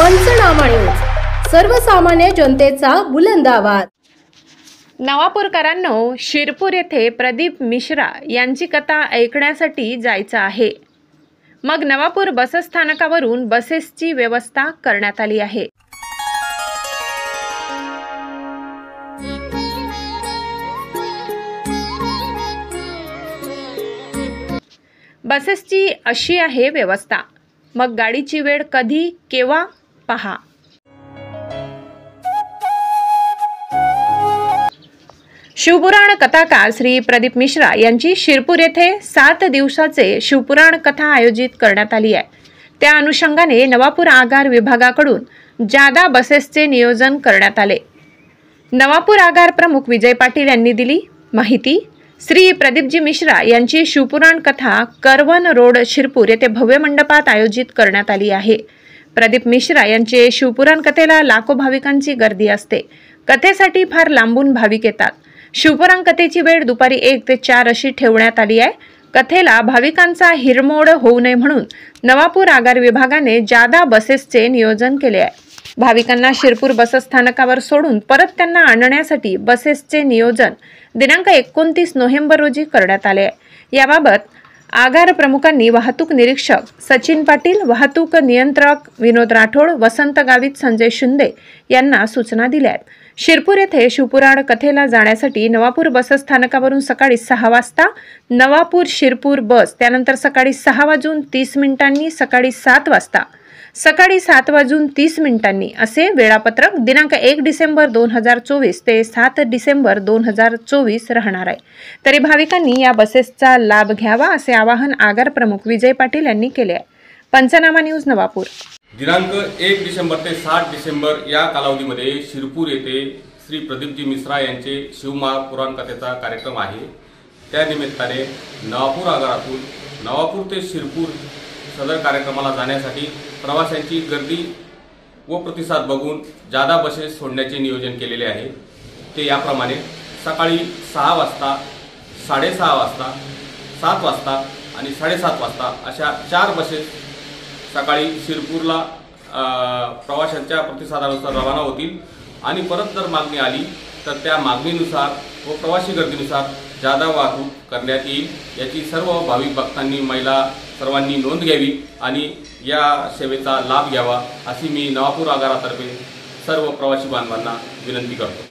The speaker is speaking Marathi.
पंचनामा न्यूज, सर्वसामान्य जनतेचा बुलंद आवाज। नवापूरकरांनो, शिरपूर येथे प्रदीप मिश्रा यांची कथा ऐकण्यासाठी जायचं आहे। मग नवापूर बसस्थानकावरून बसेसची व्यवस्था करण्यात आली आहे। बसेसची अशी आहे व्यवस्था। मग गाडीची वेळ कधी केव्हा पहा। शिवपुराण कथाकार श्री प्रदीप मिश्रा यांची शिरपूर येथे 7 दिवसाचे शिवपुराण कथा आयोजित करण्यात आली आहे। त्या अनुषंगाने नवापूर आगार विभागाकडून जादा बसेसचे नियोजन करण्यात आले। नवापूर आगार प्रमुख विजय पाटील यांनी दिली माहिती। श्री प्रदीपजी मिश्रा यांची शिवपुराण कथा करवन रोड शिरपूर येथे भव्य मंडपात आयोजित करण्यात आली आहे। प्रदीप मिश्रा यांचे शिवपुराण कथेला लाखो भाविकांची गर्दी असते। कथेसाठी फार लांबून भाविक येतात। शिवपुराण कथेची वेळ दुपारी 1 ते 4 अशी ठेवण्यात आली आहे। कथेला भाविकांचा हिरमोड होऊ नये म्हणून नवापूर आगार विभागाने जादा बसेसचे नियोजन केले आहे। भाविकांना शिरपूर बसस्थानकावर सोडून परत त्यांना आणण्यासाठी बसेसचे नियोजन दिनांक 29 नोव्हेंबर रोजी करण्यात आले आहे। याबाबत आगार प्रमुखांनी वाहतूक निरीक्षक सचिन पाटील, वाहतूक नियंत्रक विनोद राठोड, वसंत गावित, संजय शिंदे यांना सूचना दिल्या आहेत। शिरपूर येथे शिवपुराण कथेला जाण्यासाठी नवापूर बसस्थानकावरून सकाळी 6 वाजता नवापूर शिरपूर बस, त्यानंतर सकाळी 6:30 सकाळी 7 वाजता, सकाळी 7:30 असे वेळापत्रक दिनांक 1 डिसेंबर 2024 ते 7 डिसेंबर 2024 राहणार आहे। तरी भाविकांनी या बसेसचा लाभ घ्यावा असे आवाहन आगार प्रमुख विजय पाटील यांनी केले आहे। पंचनामा न्यूज नवापूर। दिनांक 1 डिसेंबर ते 7 डिसेंबर या कालावधीमध्ये शिरपूर येथे श्री प्रदीपजी मिश्रा यांचे शिवपुराण कथेचा कार्यक्रम आहे। त्या निमित्ताने नवापूर आगारातून नवापूर ते शिरपूर सदर कार्यक्रमाला जाण्यासाठी प्रवाशांची गर्दी व प्रतिसाद बघून जादा बसेस सोडण्याचे नियोजन केलेले आहे। ते याप्रमाणे सकाळी 6 वाजता, 6:30 वाजता, 7 वाजता आणि 7:30 वाजता अशा 4 बसेस सकाळी शिरपूरला प्रवाशांच्या प्रतिसादानुसार रवाना होतील आणि परत जर मागणी आली तर त्या मागणीनुसार व प्रवासी गर्दीनुसार जादा वाहतूक करण्यात येईल। याची सर्व भाविक भक्तांनी, महिला सर्वांनी नोंद घ्यावी आणि या सेवेचा लाभ घ्यावा अशी मी नवापूर आगारातर्फे सर्व प्रवासी बांधवांना विनंती करतो।